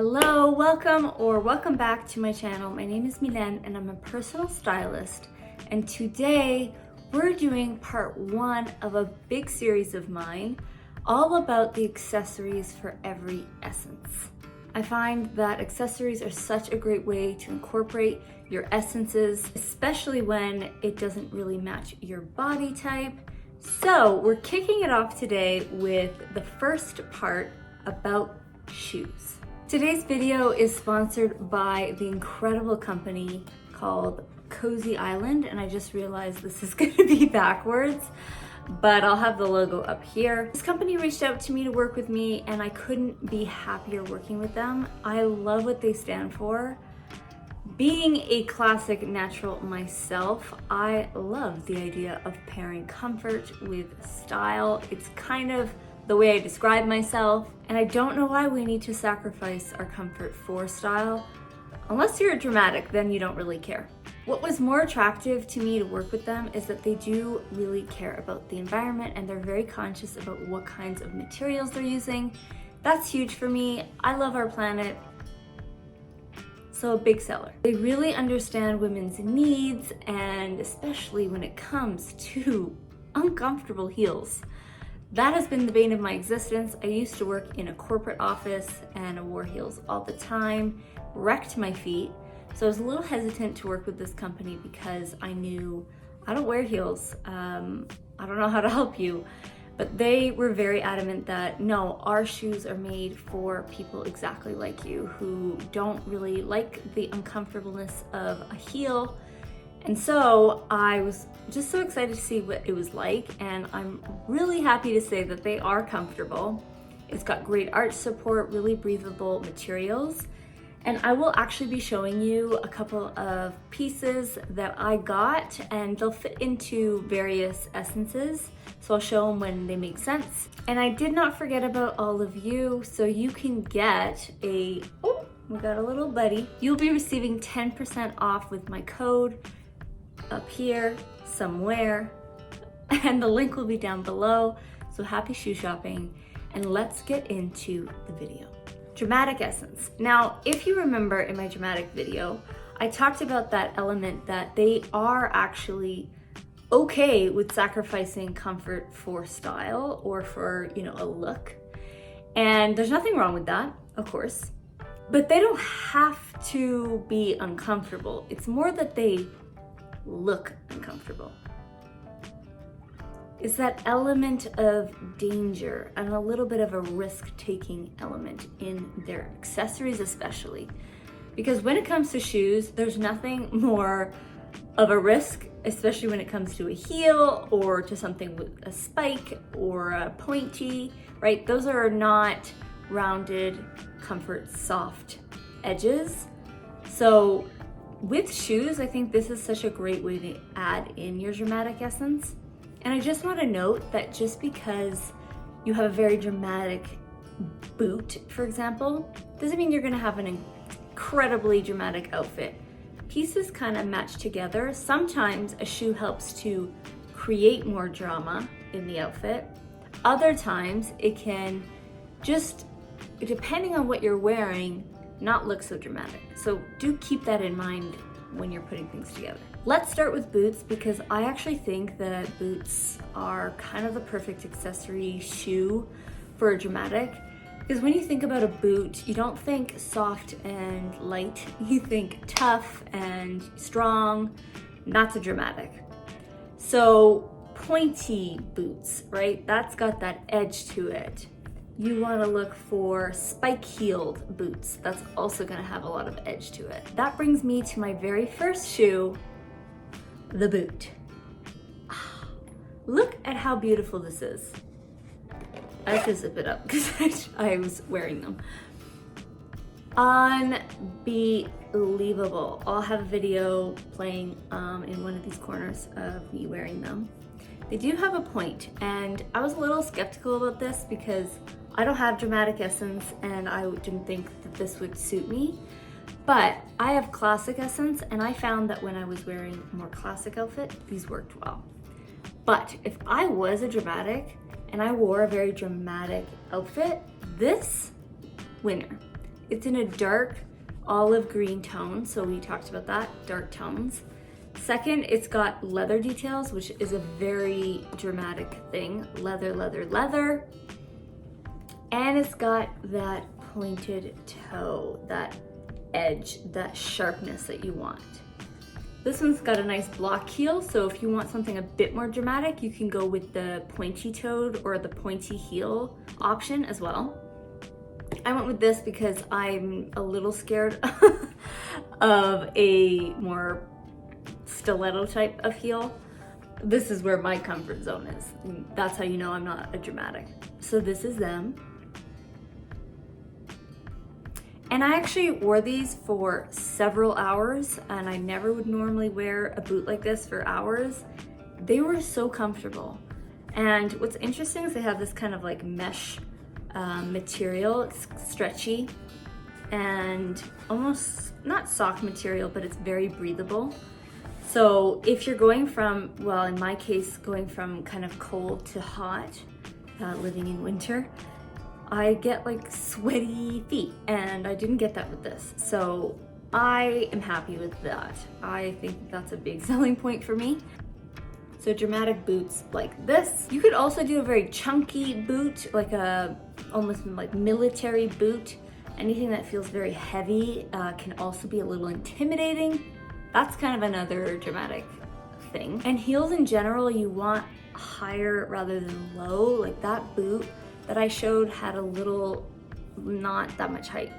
Hello, welcome back to my channel. My name is Milen and I'm a personal stylist. And today we're doing part one of a big series of mine, all about the accessories for every essence. I find that accessories are such a great way to incorporate your essences, especially when it doesn't really match your body type. So we're kicking it off today with the first part about shoes. Today's video is sponsored by the incredible company called Cozy Island, and I just realized this is going to be backwards, but I'll have the logo up here. This company reached out to me to work with me, and I couldn't be happier working with them. I love what they stand for. Being a classic natural myself, I love the idea of pairing comfort with style. It's kind of the way I describe myself, and I don't know why we need to sacrifice our comfort for style. Unless you're dramatic, then you don't really care. What was more attractive to me to work with them is that they do really care about the environment and they're very conscious about what kinds of materials they're using. That's huge for me. I love our planet, so a big seller. They really understand women's needs, and especially when it comes to uncomfortable heels. That has been the bane of my existence. I used to work in a corporate office and I wore heels all the time, wrecked my feet. So I was a little hesitant to work with this company because I knew I don't wear heels. I don't know how to help you, but they were very adamant that no, our shoes are made for people exactly like you who don't really like the uncomfortableness of a heel. And so I was just so excited to see what it was like, and I'm really happy to say that they are comfortable. It's got great arch support, really breathable materials, and I will actually be showing you a couple of pieces that I got, and they'll fit into various essences, so I'll show them when they make sense. And I did not forget about all of you, so you can get we got a little buddy. You'll be receiving 10% off with my code up here somewhere, and the link will be down below. So happy shoe shopping, and let's get into the video. Dramatic essence. Now, if you remember in my dramatic video, I talked about that element that they are actually okay with sacrificing comfort for style or for, a look. And there's nothing wrong with that, of course, but they don't have to be uncomfortable. It's more that they look uncomfortable. It's that element of danger and a little bit of a risk-taking element in their accessories especially. Because when it comes to shoes, there's nothing more of a risk, especially when it comes to a heel or to something with a spike or a pointy, right? Those are not rounded, comfort, soft edges. So with shoes, I think this is such a great way to add in your dramatic essence. And I just want to note that just because you have a very dramatic boot, for example, doesn't mean you're going to have an incredibly dramatic outfit. Pieces kind of match together. Sometimes a shoe helps to create more drama in the outfit. Other times it can just, depending on what you're wearing, not look so dramatic. So do keep that in mind when you're putting things together. Let's start with boots, because I actually think that boots are kind of the perfect accessory shoe for a dramatic. Because when you think about a boot, you don't think soft and light, you think tough and strong, not so dramatic. So pointy boots, right? That's got that edge to it. You want to look for spike-heeled boots. That's also going to have a lot of edge to it. That brings me to my very first shoe, the boot. Look at how beautiful this is. I have to zip it up because I was wearing them. Unbelievable. I'll have a video playing in one of these corners of me wearing them. They do have a point, and I was a little skeptical about this because I don't have dramatic essence and I didn't think that this would suit me. But I have classic essence, and I found that when I was wearing a more classic outfit, these worked well. But if I was a dramatic and I wore a very dramatic outfit, this winner. It's in a dark olive green tone, so we talked about that, dark tones. Second, it's got leather details, which is a very dramatic thing. Leather, leather, leather. And it's got that pointed toe, that edge, that sharpness that you want. This one's got a nice block heel, so if you want something a bit more dramatic, you can go with the pointy-toed or the pointy heel option as well. I went with this because I'm a little scared of a more stiletto type of heel. This is where my comfort zone is. That's how you know I'm not a dramatic. So this is them. And I actually wore these for several hours, and I never would normally wear a boot like this for hours. They were so comfortable. And what's interesting is they have this kind of like mesh material. It's stretchy and almost not sock material, but it's very breathable. So if you're going from, well, in my case, going from kind of cold to hot, living in winter, I get like sweaty feet, and I didn't get that with this. So I am happy with that. I think that's a big selling point for me. So dramatic boots like this. You could also do a very chunky boot, like a almost like military boot. Anything that feels very heavy can also be a little intimidating. That's kind of another dramatic thing. And heels in general, you want higher rather than low. Like that boot that I showed had a little, not that much height.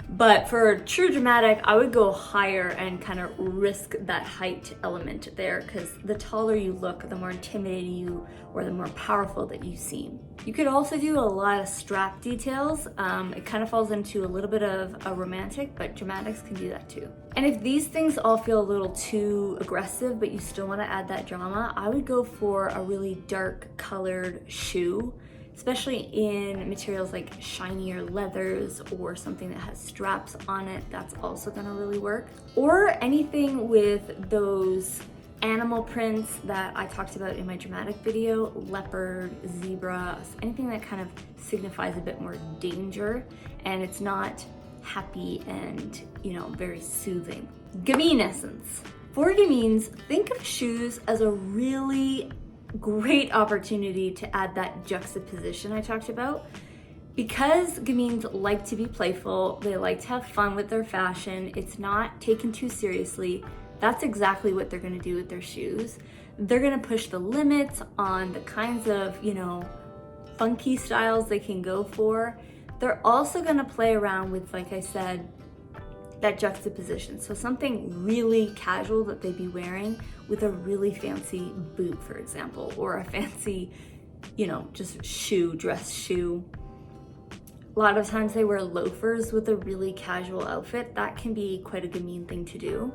But for true dramatic, I would go higher and kind of risk that height element there, because the taller you look, the more intimidating you, or the more powerful that you seem. You could also do a lot of strap details. It kind of falls into a little bit of a romantic, but dramatics can do that too. And if these things all feel a little too aggressive, but you still want to add that drama, I would go for a really dark colored shoe, especially in materials like shinier leathers or something that has straps on it. That's also gonna really work. Or anything with those animal prints that I talked about in my dramatic video, leopard, zebra, anything that kind of signifies a bit more danger and it's not happy and, you know, very soothing. Gamine essence. For gamines, think of shoes as a really great opportunity to add that juxtaposition I talked about. Because gamines like to be playful, they like to have fun with their fashion, it's not taken too seriously. That's exactly what they're gonna do with their shoes. They're gonna push the limits on the kinds of, you know, funky styles they can go for. They're also gonna play around with, like I said, that juxtaposition. So something really casual that they'd be wearing with a really fancy boot, for example, or a fancy, you know, just shoe, dress shoe. A lot of times they wear loafers with a really casual outfit. That can be quite a gamine thing to do.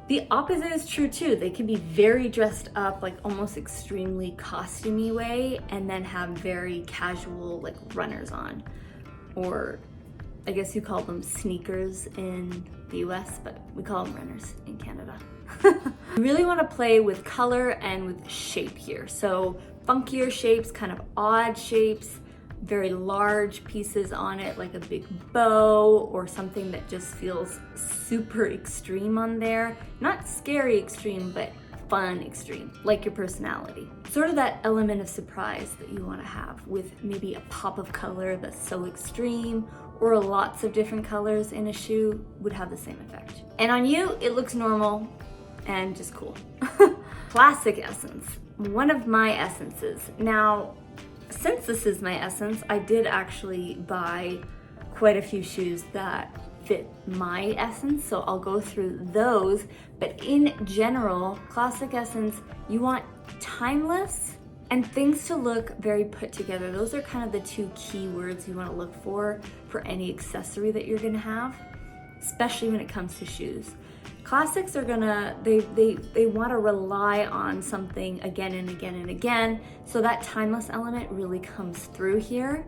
The opposite is true too. They can be very dressed up, like almost extremely costumey way, and then have very casual like runners on, or I guess you call them sneakers in the US, but we call them runners in Canada. You really want to play with color and with shape here. So funkier shapes, kind of odd shapes, very large pieces on it, like a big bow or something that just feels super extreme on there. Not scary extreme, but fun extreme, like your personality. Sort of that element of surprise that you want to have with maybe a pop of color that's so extreme, or lots of different colors in a shoe would have the same effect. And on you, it looks normal and just cool. Classic essence, one of my essences. Now, since this is my essence, I did actually buy quite a few shoes that fit my essence, so I'll go through those. But in general, classic essence, you want timeless and things to look very put together. Those are kind of the two key words you want to look for any accessory that you're gonna have, especially when it comes to shoes. Classics are gonna, they want to rely on something again and again and again, so that timeless element really comes through here.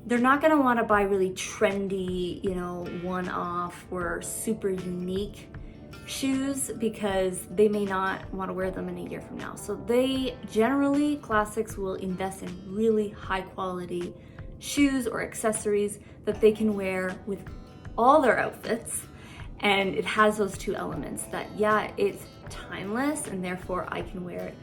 They're not gonna want to buy really trendy, you know, one-off or super unique shoes because they may not want to wear them in a year from now. So they generally, classics will invest in really high quality shoes or accessories that they can wear with all their outfits. And it has those two elements that, yeah, it's timeless and therefore I can wear it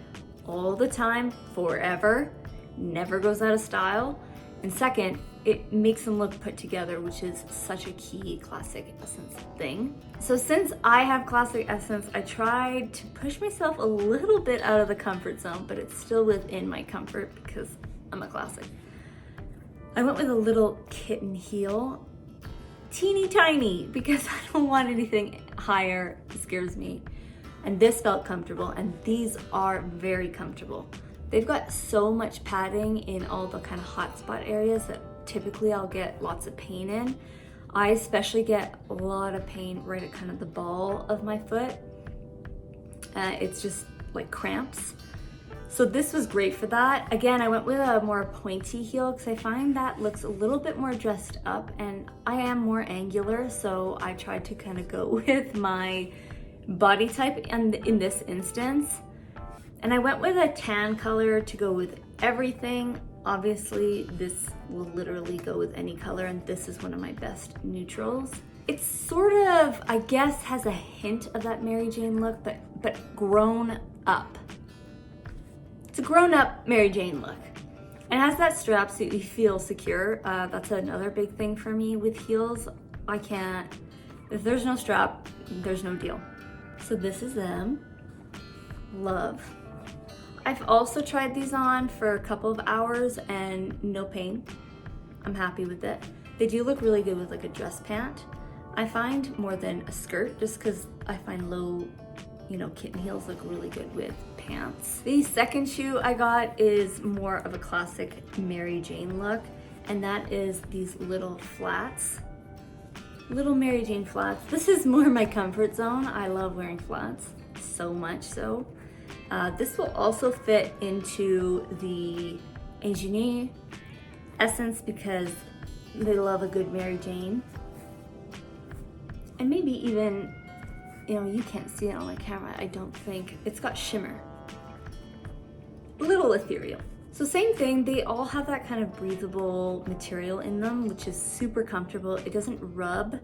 all the time, forever, never goes out of style. And second, it makes them look put together, which is such a key Classic Essence thing. So since I have Classic Essence, I tried to push myself a little bit out of the comfort zone, but it's still within my comfort because I'm a classic. I went with a little kitten heel, teeny tiny, because I don't want anything higher, it scares me. And this felt comfortable, and these are very comfortable. They've got so much padding in all the kind of hot spot areas that typically I'll get lots of pain in. I especially get a lot of pain right at kind of the ball of my foot. It's just like cramps. So this was great for that. Again, I went with a more pointy heel because I find that looks a little bit more dressed up, and I am more angular, so I tried to kind of go with my body type in this instance. And I went with a tan color to go with everything. Obviously, this will literally go with any color, and this is one of my best neutrals. It's sort of, I guess, has a hint of that Mary Jane look, but grown up. It's a grown-up Mary Jane look. And has that strap so you feel secure. That's another big thing for me with heels. I can't, if there's no strap, there's no deal. So this is them. Love. I've also tried these on for a couple of hours and no pain. I'm happy with it. They do look really good with like a dress pant, I find, more than a skirt, just because I find low, kitten heels look really good with pants. The second shoe I got is more of a classic Mary Jane look, and that is these little flats. Little Mary Jane flats. This is more my comfort zone. I love wearing flats, so much so. This will also fit into the Ingenie Essence because they love a good Mary Jane. And maybe even, you can't see it on my camera, I don't think. It's got shimmer. A little ethereal. So same thing, they all have that kind of breathable material in them, which is super comfortable. It doesn't rub.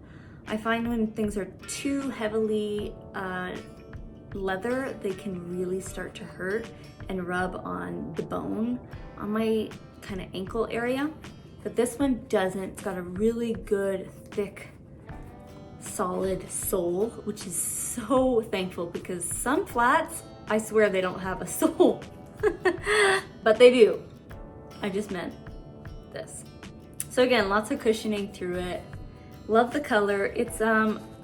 I find when things are too heavily leather, they can really start to hurt and rub on the bone on my kind of ankle area. But this one doesn't. It's got a really good, thick, solid sole, which is so thankful because some flats, I swear they don't have a sole. But they do. I just meant this. So again, lots of cushioning through it. Love the color. It's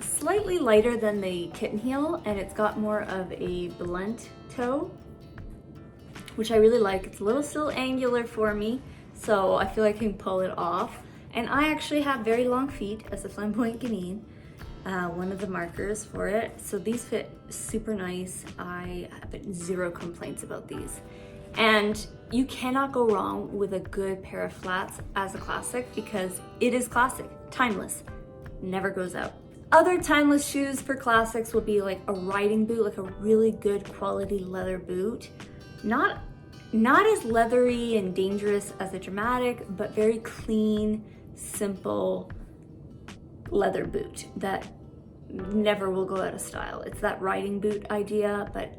slightly lighter than the kitten heel, and it's got more of a blunt toe, which I really like. It's a little still angular for me, so I feel like I can pull it off. And I actually have very long feet as a flamboyant Guinean, one of the markers for it. So these fit super nice. I have zero complaints about these. And you cannot go wrong with a good pair of flats as a classic because it is classic, timeless, never goes out. Other timeless shoes for classics will be like a riding boot, like a really good quality leather boot. Not as leathery and dangerous as a dramatic, but very clean, simple leather boot that never will go out of style. It's that riding boot idea, but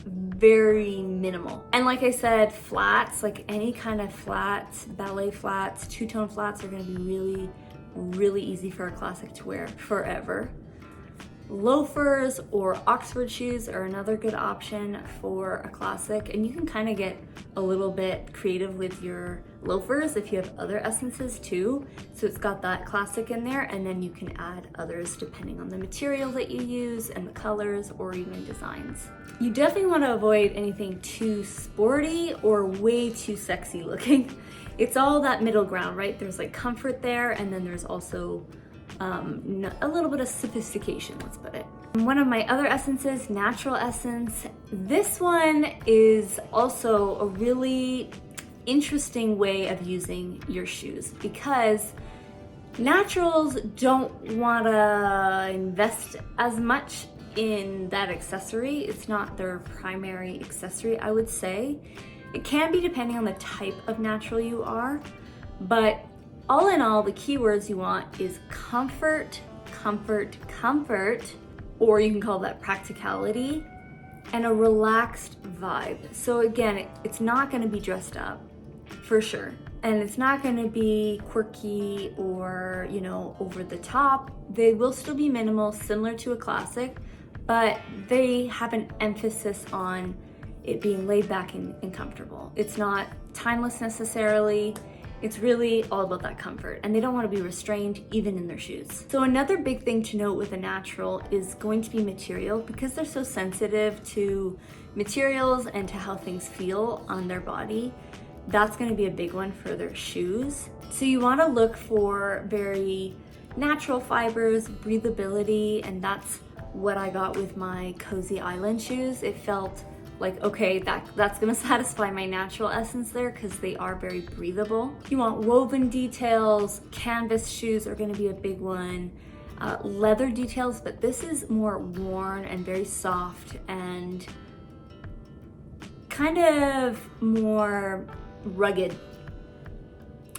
very minimal. And like I said, flats, like any kind of flats, ballet flats, two-tone flats are gonna be really, really easy for a classic to wear forever. Loafers or Oxford shoes are another good option for a classic, and you can kind of get a little bit creative with your loafers if you have other essences too. So it's got that classic in there, and then you can add others depending on the material that you use and the colors or even designs. You definitely want to avoid anything too sporty or way too sexy looking. It's all that middle ground, right? There's like comfort there, and then there's also a little bit of sophistication, let's put it. One of my other essences, Natural Essence. This one is also a really interesting way of using your shoes because naturals don't want to invest as much in that accessory. It's not their primary accessory, I would say. It can be depending on the type of natural you are, but All in all, the keywords you want is comfort, comfort, comfort, or you can call that practicality, and a relaxed vibe. So again, it's not gonna be dressed up, for sure. And it's not gonna be quirky or, you know, over the top. They will still be minimal, similar to a classic, but they have an emphasis on it being laid back and comfortable. It's not timeless necessarily. It's really all about that comfort, and they don't want to be restrained even in their shoes. So another big thing to note with a natural is going to be material, because they're so sensitive to materials and to how things feel on their body. That's going to be a big one for their shoes. So you want to look for very natural fibers, breathability, and that's what I got with my Cozy Island shoes. It felt like, okay, that's gonna satisfy my natural essence there, because they are very breathable. You want woven details. Canvas shoes are gonna be a big one. Leather details, but this is more worn and very soft and kind of more rugged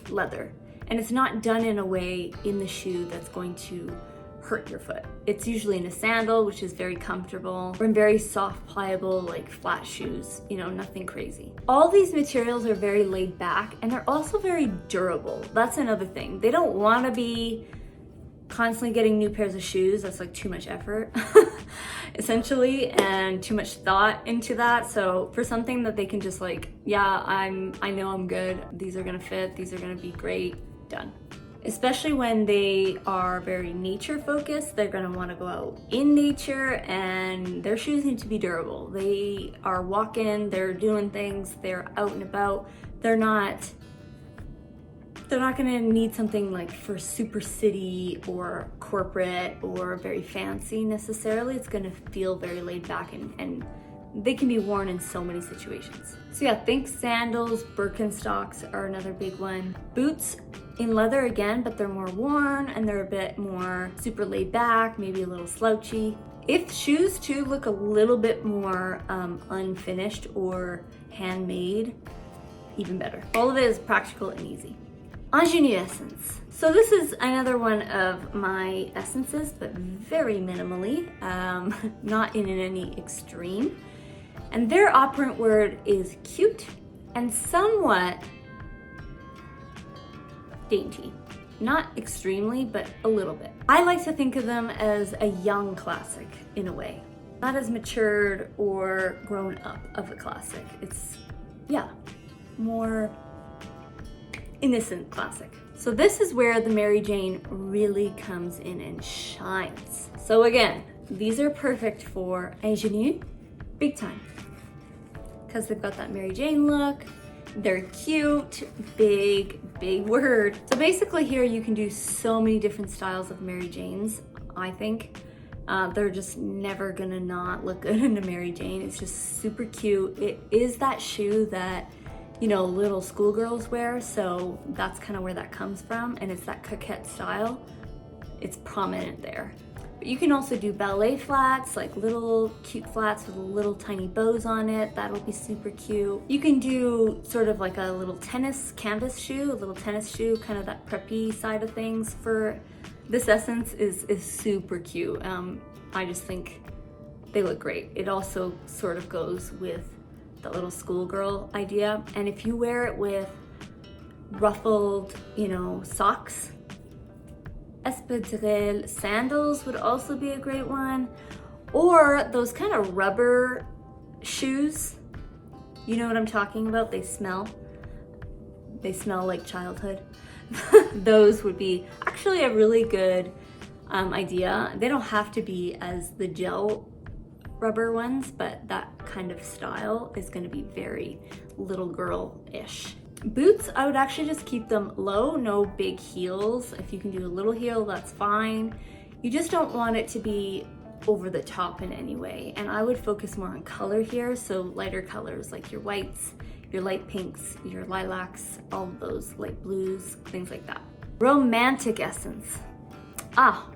leather. And it's not done in a way in the shoe that's going to hurt your foot. It's usually in a sandal, which is very comfortable, or in very soft, pliable, like flat shoes, you know, nothing crazy. All these materials are very laid back, and they're also very durable. That's another thing. They don't want to be constantly getting new pairs of shoes. That's like too much effort, essentially, and too much thought into that. So for something that they can just like, yeah, I know I'm good. These are gonna fit. These are gonna be great. Done. Especially when they are very nature focused, they're gonna wanna go out in nature, and their shoes need to be durable. They are walking, they're doing things, they're out and about. They're not gonna need something like for super city or corporate or very fancy necessarily. It's gonna feel very laid back, and they can be worn in so many situations. So yeah, think sandals. Birkenstocks are another big one. Boots in leather again, but they're more worn and they're a bit more super laid back, maybe a little slouchy. If shoes too look a little bit more unfinished or handmade, even better. All of it is practical and easy. Ingenue Essence. So this is another one of my essences, but very minimally, not in any extreme. And their operant word is cute and somewhat dainty. Not extremely, but a little bit. I like to think of them as a young classic in a way. Not as matured or grown up of a classic. It's, yeah, more innocent classic. So this is where the Mary Jane really comes in and shines. So again, these are perfect for ingenue, big time. Because they've got that Mary Jane look, they're cute, big word. So basically here you can do so many different styles of Mary Janes, I think. They're just never gonna not look good in a Mary Jane. It's just super cute. It is that shoe that, you know, little schoolgirls wear, so that's kind of where that comes from, and it's that coquette style. It's prominent there. But you can also do ballet flats, like little cute flats with little tiny bows on it. That'll be super cute. You can do sort of like a little tennis canvas shoe, a little tennis shoe, kind of that preppy side of things. For this essence is super cute. I just think they look great. It also sort of goes with the little schoolgirl idea. And if you wear it with ruffled, you know, socks, espadrille sandals would also be a great one. Or those kind of rubber shoes. You know what I'm talking about? They smell like childhood. Those would be actually a really good idea. They don't have to be as the gel rubber ones, but that kind of style is going to be very little girl-ish. Boots, I would actually just keep them low, no big heels. If you can do a little heel, that's fine. You just don't want it to be over the top in any way. And I would focus more on color here, so lighter colors like your whites, your light pinks, your lilacs, all of those light blues, things like that. Romantic essence.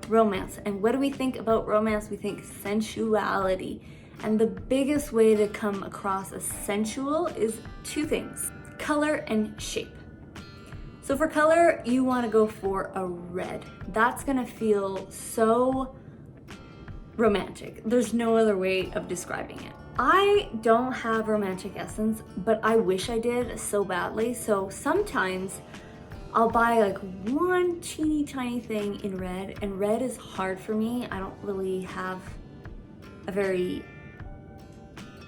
Romance. And what do we think about romance? We think sensuality. And the biggest way to come across as sensual is two things: color and shape. So for color, you want to go for a red. That's gonna feel so romantic. There's no other way of describing it. I don't have romantic essence, but I wish I did so badly. So sometimes I'll buy like one teeny tiny thing in red, and red is hard for me. I don't really have a very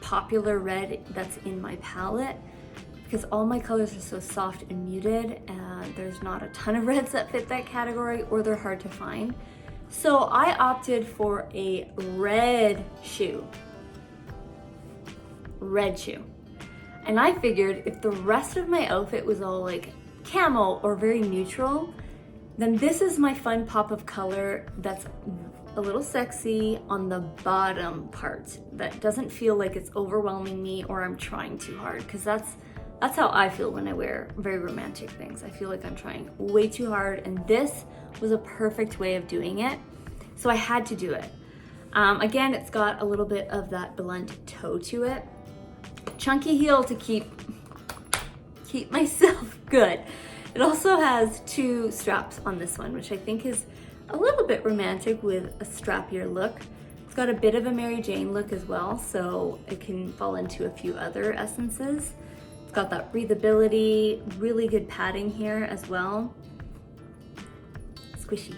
popular red that's in my palette because all my colors are so soft and muted, and there's not a ton of reds that fit that category, or they're hard to find. So I opted for a red shoe. Red shoe. And I figured if the rest of my outfit was all like camel or very neutral, then this is my fun pop of color that's a little sexy on the bottom part, that doesn't feel like it's overwhelming me or I'm trying too hard, because that's how I feel when I wear very romantic things. I feel like I'm trying way too hard, and this was a perfect way of doing it. So I had to do it. Again, it's got a little bit of that blunt toe to it. Chunky heel to keep myself good. It also has two straps on this one, which I think is a little bit romantic with a strappier look. It's got a bit of a Mary Jane look as well, so it can fall into a few other essences. It's got that breathability, really good padding here as well. Squishy.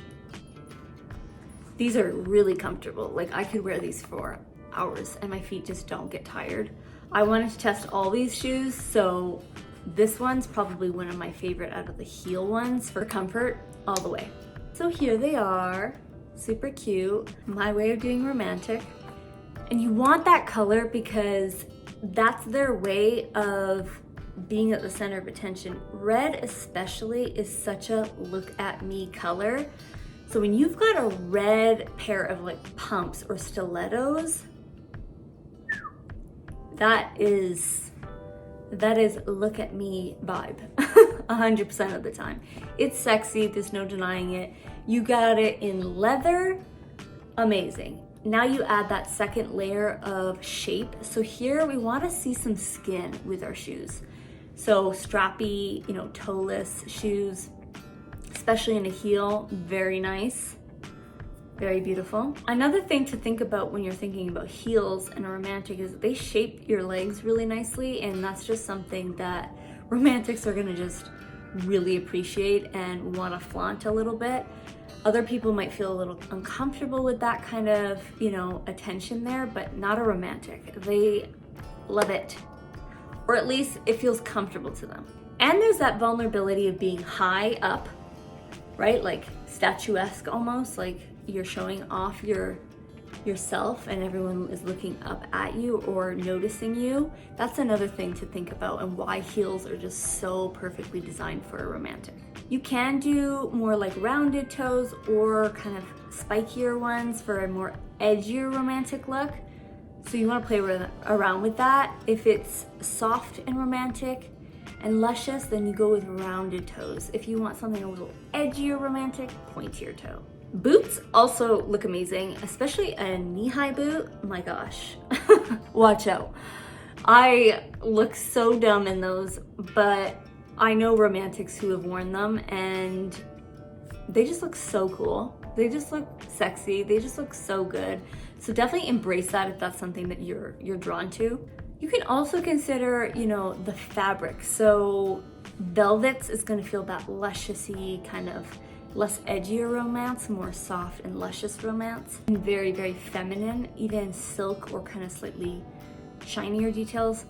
These are really comfortable. Like, I could wear these for hours and my feet just don't get tired. I wanted to test all these shoes, so this one's probably one of my favorite out of the heel ones for comfort all the way. So here they are, super cute. My way of doing romantic. And you want that color because that's their way of being at the center of attention. Red especially is such a look at me color. So when you've got a red pair of like pumps or stilettos, that is look at me vibe 100% of the time. It's sexy, there's no denying it. You got it in leather, amazing. Now you add that second layer of shape. So here we want to see some skin with our shoes. So strappy, toeless shoes, especially in a heel, very nice, very beautiful. Another thing to think about when you're thinking about heels and a romantic is they shape your legs really nicely, and that's just something that romantics are gonna just really appreciate and want to flaunt a little bit. Other people might feel a little uncomfortable with that kind of, attention there, but not a romantic. They love it, or at least it feels comfortable to them. And there's that vulnerability of being high up, right? Like statuesque almost, like you're showing off yourself and everyone is looking up at you or noticing you. That's another thing to think about, and why heels are just so perfectly designed for a romantic. You can do more like rounded toes or kind of spikier ones for a more edgier romantic look. So you want to play around with that. If it's soft and romantic and luscious, then you go with rounded toes. If you want something a little edgier romantic, pointier toe. Boots also look amazing, especially a knee-high boot. Oh my gosh, watch out. I look so dumb in those, but I know romantics who have worn them and they just look so cool. They just look sexy. They just look so good. So definitely embrace that if that's something that you're drawn to. You can also consider, the fabric. So velvets is gonna feel that luscious-y kind of less edgier romance, more soft and luscious romance. And very, very feminine. Even silk or kind of slightly shinier details,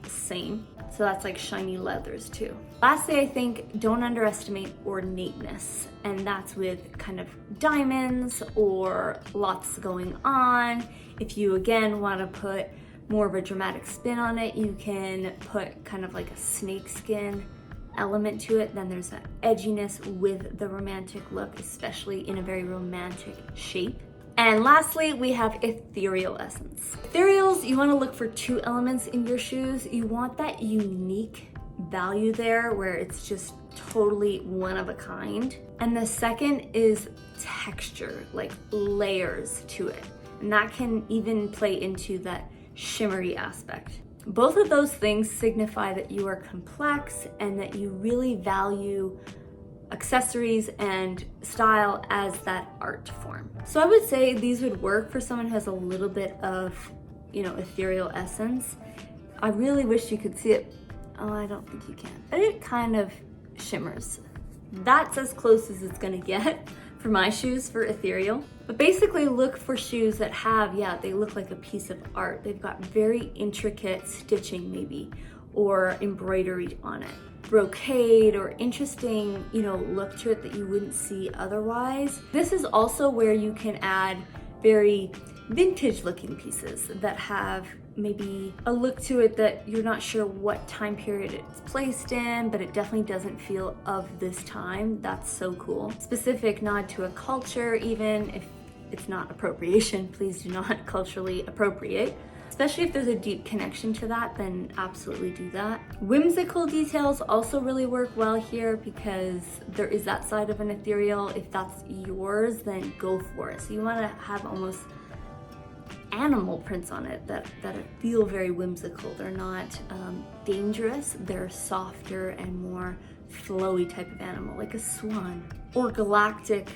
same. So that's like shiny leathers too. Lastly, I think don't underestimate ornateness. And that's with kind of diamonds or lots going on. If you again want to put more of a dramatic spin on it, you can put kind of like a snakeskin element to it. Then there's that edginess with the romantic look, especially in a very romantic shape. And lastly, we have ethereal essence. Ethereals, you want to look for two elements in your shoes. You want that unique value there where it's just totally one of a kind. And the second is texture, like layers to it. And that can even play into that shimmery aspect. Both of those things signify that you are complex and that you really value accessories and style as that art form. So I would say these would work for someone who has a little bit of, ethereal essence. I really wish you could see it. Oh, I don't think you can. But it kind of shimmers. That's as close as it's gonna get for my shoes for ethereal. But basically look for shoes that have, they look like a piece of art. They've got very intricate stitching maybe, or embroidery on it. Brocade or interesting, look to it that you wouldn't see otherwise. This is also where you can add very vintage looking pieces that have maybe a look to it that you're not sure what time period it's placed in, but it definitely doesn't feel of this time. That's so cool. Specific nod to a culture, even if it's not appropriation, please do not culturally appropriate. Especially if there's a deep connection to that, then absolutely do that. Whimsical details also really work well here because there is that side of an ethereal. If that's yours, then go for it. So you want to have almost animal prints on it that feel very whimsical. They're not dangerous. They're softer and more flowy type of animal, like a swan or galactic,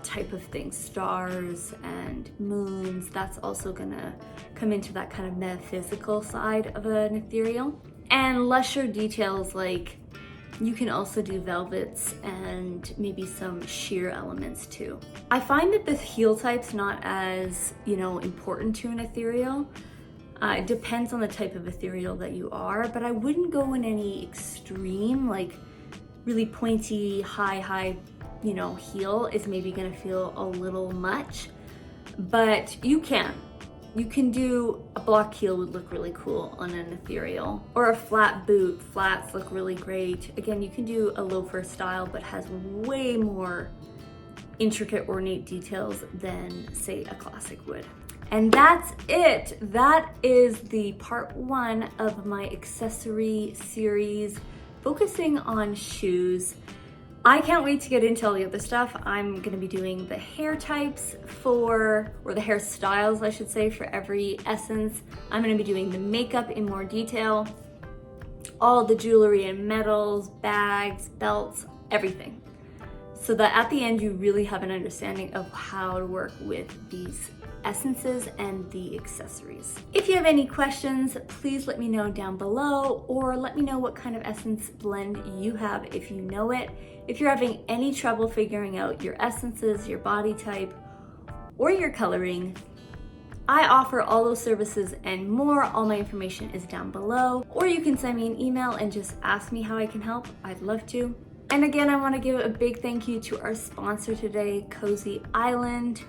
type of thing, stars and moons. That's also gonna come into that kind of metaphysical side of an ethereal. And lusher details, like you can also do velvets and maybe some sheer elements too. I find that the heel type's not as, important to an ethereal. It depends on the type of ethereal that you are, but I wouldn't go in any extreme, like really pointy, high, heel is maybe gonna feel a little much, but you can do a block heel would look really cool on an ethereal, or a flat boot. Flats look really great. Again, you can do a loafer style, but has way more intricate ornate details than say a classic would. And that's it. That is the part 1 of my accessory series focusing on shoes. I can't wait to get into all the other stuff. I'm gonna be doing the hair types or the hairstyles, I should say, for every essence. I'm gonna be doing the makeup in more detail, all the jewelry and metals, bags, belts, everything. So that at the end, you really have an understanding of how to work with these essences and the accessories. If you have any questions, please let me know down below, or let me know what kind of essence blend you have if you know it. If you're having any trouble figuring out your essences, your body type, or your coloring, I offer all those services and more. All my information is down below, or you can send me an email and just ask me how I can help. I'd love to. And again, I want to give a big thank you to our sponsor today, Cozy Island.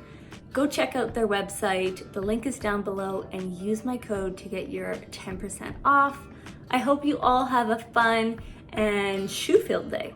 Go check out their website. The link is down below, and use my code to get your 10% off. I hope you all have a fun and shoe-filled day.